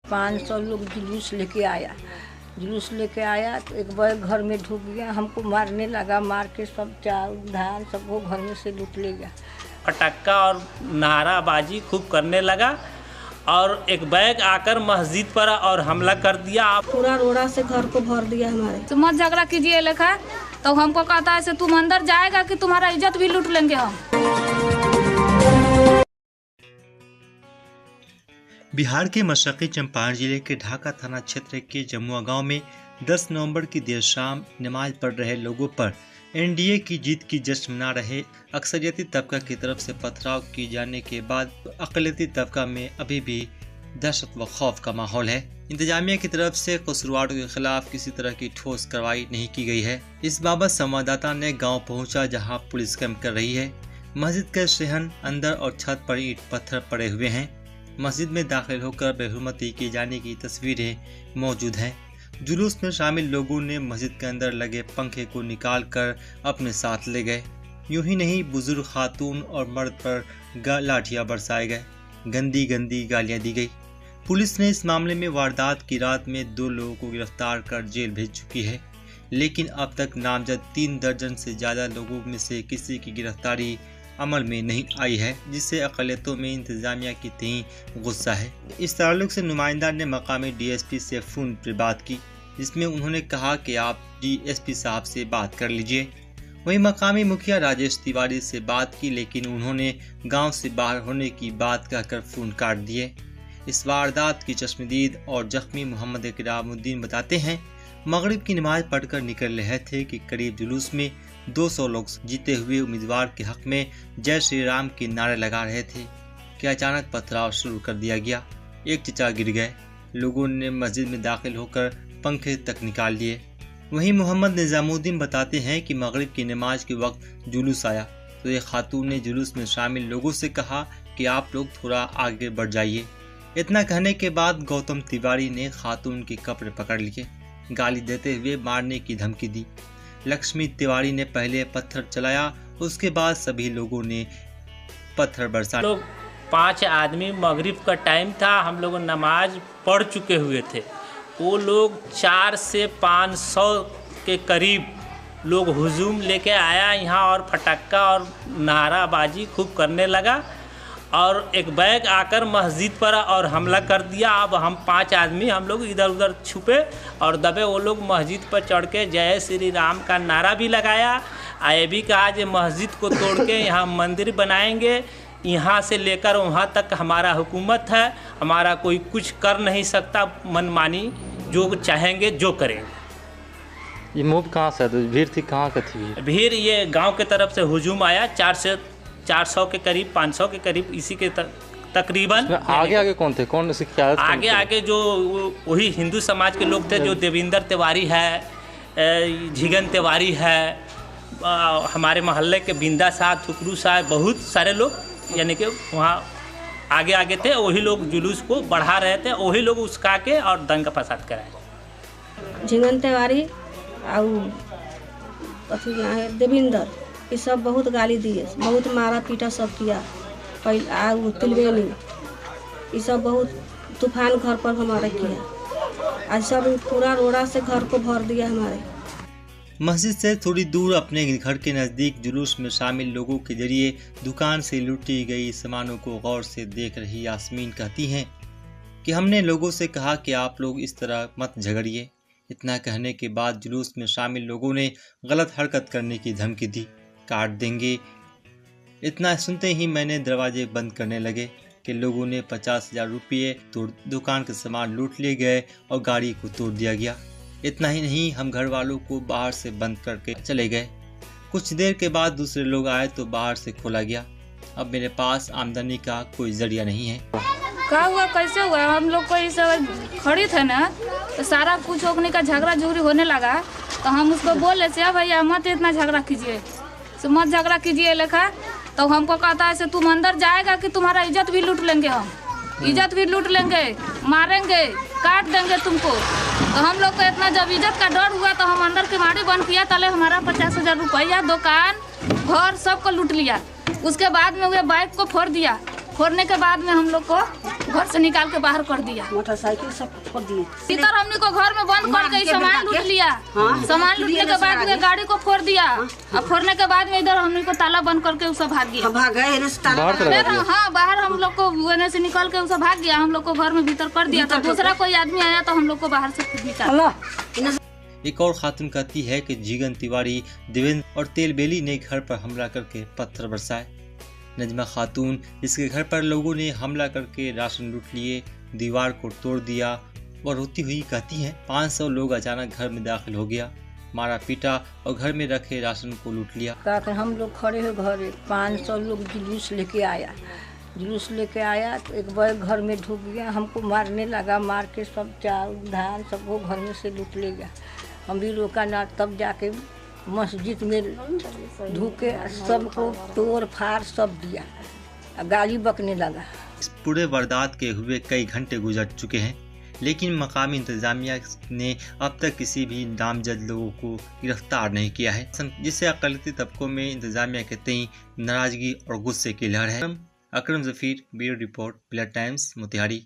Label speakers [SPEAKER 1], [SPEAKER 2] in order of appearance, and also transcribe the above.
[SPEAKER 1] 500 लोग जुलूस लेके आया तो एक बार घर में ढुक गया, हमको मारने लगा, मार के सब चावल धान सबको घर में से लूट ले गया।
[SPEAKER 2] पटाखा और नाराबाजी खूब करने लगा और एक बैग आकर मस्जिद पर और हमला कर दिया।
[SPEAKER 3] पूरा रोड़ा से घर को भर दिया हमारे।
[SPEAKER 4] तो मत झगड़ा कीजिए लेखा, तो हमको कहता है तुम अंदर जाएगा कि तुम्हारा इज्जत भी लूट लेंगे हम।
[SPEAKER 5] बिहार के मशरक़ी चंपारण जिले के ढाका थाना क्षेत्र के जमुआ गांव में 10 नवंबर की देर शाम नमाज पढ़ रहे लोगों पर एनडीए की जीत की जश्न मना रहे अक्सरियती तबका की तरफ से पथराव किए जाने के बाद अक़लियती तबका में अभी भी दहशत व खौफ का माहौल है। इंतजामिया की तरफ से कसूरवारों के खिलाफ किसी तरह की ठोस कार्रवाई नहीं की गई है। इस बाबत संवाददाता ने गाँव पहुँचा जहाँ पुलिस कैंप कर रही है। मस्जिद के सहन अंदर और छत पर ईंट पत्थर पड़े हुए हैं। मस्जिद में दाखिल होकर बेहुरमती किए जाने की तस्वीरें मौजूद हैं। जुलूस में शामिल लोगों ने मस्जिद के अंदर लगे पंखे को निकालकर अपने साथ ले गए। यूं ही नहीं, बुजुर्ग खातून और मर्द पर लाठियां बरसाए गए, गंदी गालियां दी गई। पुलिस ने इस मामले में वारदात की रात में 2 लोगों को गिरफ्तार कर जेल भेज चुकी है, लेकिन अब तक नामजद 3 दर्जन से ज्यादा लोगों में से किसी की गिरफ्तारी अमल में नहीं आई है, जिससे अक़लियतों में इंतजामिया की तय गुस्सा है। इस ताल्लुक से नुमाइंदा ने मकामी डीएसपी से फ़ोन पर बात की, जिसमें उन्होंने कहा कि आप डीएसपी साहब से बात कर लीजिए। वहीं मकामी मुखिया राजेश तिवारी से बात की, लेकिन उन्होंने गांव से बाहर होने की बात कहकर फ़ोन काट दिए। इस वारदात की चश्मदीद और जख्मी मोहम्मद इकरामुद्दीन बताते हैं, मगरिब की नमाज पढ़कर निकल रहे थे कि करीब जुलूस में 200 लोग जीते हुए उम्मीदवार के हक में जय श्री राम के नारे लगा रहे थे कि अचानक पथराव शुरू कर दिया गया। एक चचा गिर गए। लोगों ने मस्जिद में दाखिल होकर पंखे तक निकाल लिए। वहीं मोहम्मद निजामुद्दीन बताते हैं कि मगरिब की नमाज के वक्त जुलूस आया तो एक खातून ने जुलूस में शामिल लोगों से कहा कि आप लोग थोड़ा आगे बढ़ जाइए। इतना कहने के बाद गौतम तिवारी ने खातून के कपड़े पकड़ लिए, गाली देते हुए मारने की धमकी दी। लक्ष्मी तिवारी ने पहले पत्थर चलाया, उसके बाद सभी लोगों ने पत्थर बरसाए।
[SPEAKER 2] लोग 5 आदमी, मगरिब का टाइम था, हम लोग नमाज पढ़ चुके हुए थे। वो लोग 400 से 500 के करीब लोग हुजूम लेके आया यहाँ और फटाका और नाराबाजी खूब करने लगा और एक बैग आकर मस्जिद पर और हमला कर दिया। अब हम 5 आदमी हम लोग इधर उधर छुपे और दबे। वो लोग मस्जिद पर चढ़ के जय श्री राम का नारा भी लगाया। ये भी कहा कि मस्जिद को तोड़ के यहाँ मंदिर बनाएंगे, यहाँ से लेकर वहाँ तक हमारा हुकूमत है, हमारा कोई कुछ कर नहीं सकता, मनमानी जो चाहेंगे जो करेंगे।
[SPEAKER 6] ये मूव कहाँ से भीड़ थी, कहाँ का थी
[SPEAKER 2] भीड़? ये गांव के तरफ से हुजूम आया, 400 के करीब, 500 के करीब, इसी के तकरीबन।
[SPEAKER 6] आगे कौन थे, कौन सी क़यादत?
[SPEAKER 2] आगे जो वही हिंदू समाज के लोग थे, जो देविंदर तिवारी है, झिगन तिवारी है, हमारे मोहल्ले के बिंदा साहब, थुकरू साहब, बहुत सारे लोग यानी कि वहाँ आगे थे। वही लोग जुलूस को बढ़ा रहे थे, वही लोग उसका के और दंगा फसाद कराए।
[SPEAKER 3] झिगन तिवारी और देविंदर, ये सब बहुत गाली दिए, बहुत मारा पीटा सब किया। पहले तिलवेनी, ये सब बहुत तूफान घर पर हमारे किया। आज सब पूरा रोड़ा से घर को भर दिया हमारे।
[SPEAKER 5] मस्जिद से थोड़ी दूर अपने घर के नज़दीक जुलूस में शामिल लोगों के जरिए दुकान से लूटी गई सामानों को गौर से देख रही यास्मीन कहती हैं कि हमने लोगों से कहा कि आप लोग इस तरह मत झगड़िए। इतना कहने के बाद जुलूस में शामिल लोगों ने गलत हरकत करने की धमकी दी, काट देंगे। इतना सुनते ही मैंने दरवाजे बंद करने लगे कि लोगों ने 50,000 रुपये तोड़ दुकान के सामान लूट लिए गए और गाड़ी को तोड़ दिया गया। इतना ही नहीं, हम घर वालों को बाहर से बंद करके चले गए। कुछ देर के बाद दूसरे लोग आए तो बाहर से खोला गया। अब मेरे पास आमदनी का कोई जरिया नहीं है।
[SPEAKER 4] क्या हुआ, कैसे हुआ? हम लोग को इस खड़ी थे ना, तो सारा कुछ होने का झगड़ा झुगड़ी होने लगा, तो हम उसको बोले से भैया मत इतना झगड़ा कीजिए, तो मत झगड़ा कीजिए लेखा। तो हमको कहता है तुम अंदर जाएगा कि तुम्हारा इज्जत भी लूट लेंगे, हम इज्जत भी लूट लेंगे, मारेंगे, काट देंगे तुमको। तो हम लोग को इतना जब इज्जत का डर हुआ तो हम अंदर के मारी बंद किया। तले हमारा 50,000 रुपया, दुकान, घर सबको लूट लिया। उसके बाद में वो बाइक को फोड़ दिया। फोड़ने के बाद में हम लोग को घर से निकाल के बाहर कर दिया।
[SPEAKER 3] मोटरसाइकिल सब फोड़ दिए।
[SPEAKER 4] इधर हमने को घर में बंद कर के सामान लूट लिया। सामान लूटने के बाद में गाड़ी को फोड़ दिया और फोड़ने के बाद में इधर हमने को ताला बंद करके उसे भाग गया।
[SPEAKER 3] भाग गए
[SPEAKER 4] हाँ, बाहर हम लोग को वेने से निकल के उसे भाग गया। हम लोग को घर में भीतर कर दिया। तो दूसरा कोई आदमी आया तो हम लोग को बाहर से निकाला।
[SPEAKER 5] एक और खातून कहती है कि जीगन तिवारी, देवेंद्र और तेलबेली ने घर पर हमला करके पत्थर बरसाए। नजमा खातून, जिसके घर पर लोगों ने हमला करके राशन लूट लिए, दीवार को तोड़ दिया और रोती हुई कहती हैं 500 लोग अचानक घर में दाखिल हो गया, मारा पीटा और घर में रखे राशन को लूट लिया।
[SPEAKER 1] कहकर हम लोग खड़े हो घर, 500 लोग जुलूस लेके आया। तो एक बार घर में ढुक गया, हमको मारने लगा। मार के सब चावल धान सबको घर में से लूट ले गया। हम भी रोका ना, तब जाके मस्जिद में ढुके सबको तोड़ फाड़ सब दिया, गाली बकने लगा।
[SPEAKER 5] इस पूरे वारदात के हुए कई घंटे गुजर चुके हैं, लेकिन मकामी इंतजामिया ने अब तक किसी भी नामजद लोगों को गिरफ्तार नहीं किया है, जिससे अक़लियती तबकों में इंतजामिया के तई नाराजगी और गुस्से की लहर है। Akram Zafeer, bureau report, blood times, Motihari.